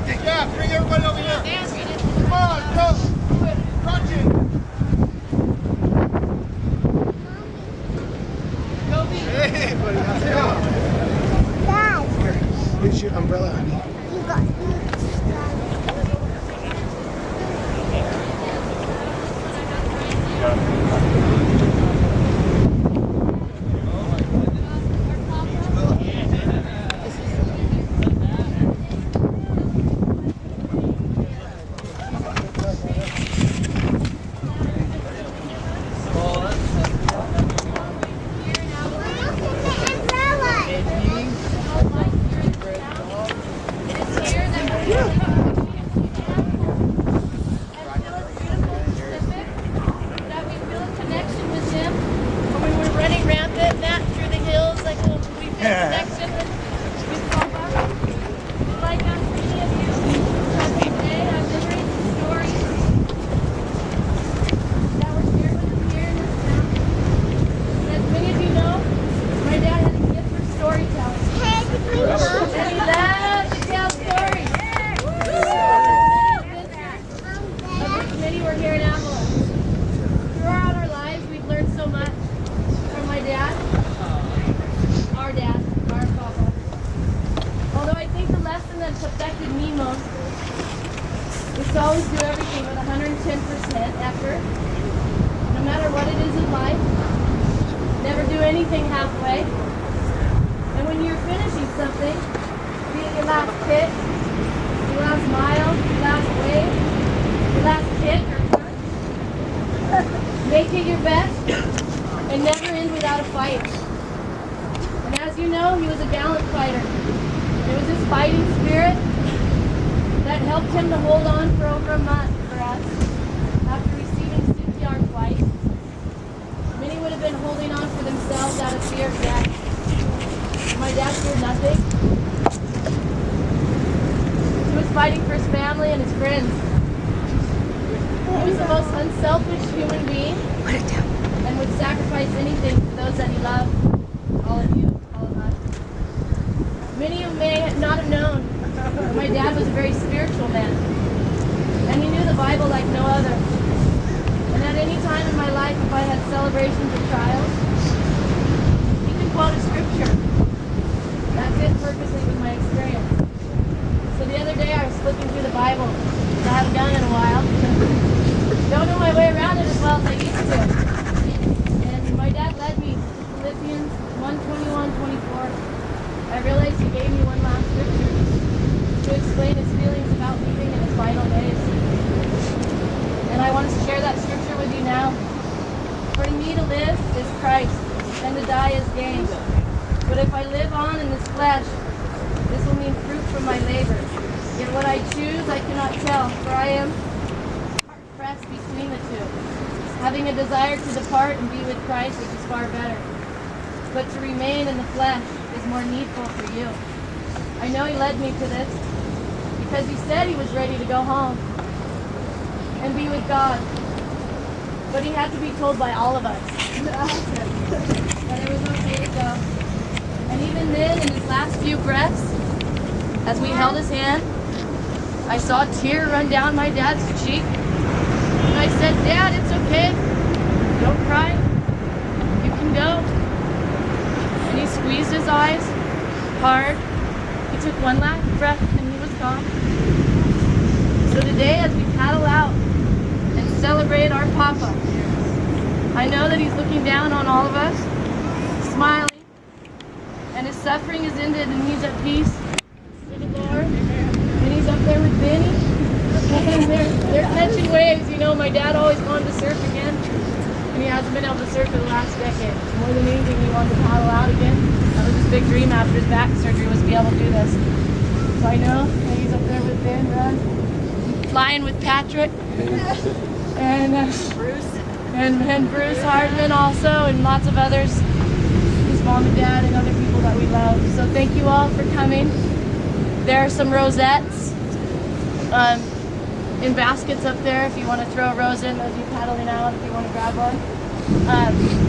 Yeah, bring everybody over here. Come on, go. Crunch it. Hey, buddy, how's it going? Dad. Here's your umbrella, honey. You got me. Always do everything with 110% effort, no matter what it is in life. Never do anything halfway. And when you're finishing something, be it your last kick, your last mile, your last wave, your last kick or push, make it your best and never end without a fight. And as you know, he was a gallant fighter. It was his fighting spirit that helped him to hold on for over a month for us after receiving CPR twice. Many would have been holding on for themselves out of fear of death. My dad feared nothing. He was fighting for his family and his friends. He was the most unselfish human being and would sacrifice anything for those that he loved. All of you, all of us. Many of you may not have known my dad was a very spiritual man, and he knew the Bible like no other. And at any time in my life, if I had celebrations or trials, he could quote a scripture. That fit perfectly with my experience. So the other day I was flipping through the Bible, which I haven't done in a while. Don't know my way around it as well as I used to. And my dad led me to Philippians 1:21-24. I realized he gave me one last scripture to explain his feelings about leaving in his final days. And I want to share that scripture with you now. For to me to live is Christ, and to die is gain. But if I live on in this flesh, this will mean fruit from my labor. Yet what I choose I cannot tell, for I am pressed between the two, having a desire to depart and be with Christ, which is far better. But to remain in the flesh is more needful for you. I know he led me to this because he said he was ready to go home and be with God. But he had to be told by all of us that it was okay to go. And even then, in his last few breaths, as we held his hand, I saw a tear run down my dad's cheek. And I said, "Dad, it's okay. Don't cry. You can go." And he squeezed his eyes hard. He took one last breath and he was gone. So today, as we paddle out and celebrate our Papa, I know that he's looking down on all of us, smiling, and his suffering is ended and he's at peace with the Lord. And he's up there with Benny, and they're catching waves. You know, my dad always wanted to surf again, and he hasn't been able to surf for the last decade. More than anything, he wanted to paddle out again. That was his big dream after his back surgery, was to be able to do this. So I know that he's up there with Ben, flying with Patrick, and Bruce, and Bruce Hardman also, and lots of others, his mom and dad, and other people that we love. So thank you all for coming. There are some rosettes in baskets up there if you want to throw a rose in as you're paddling out, if you want to grab one.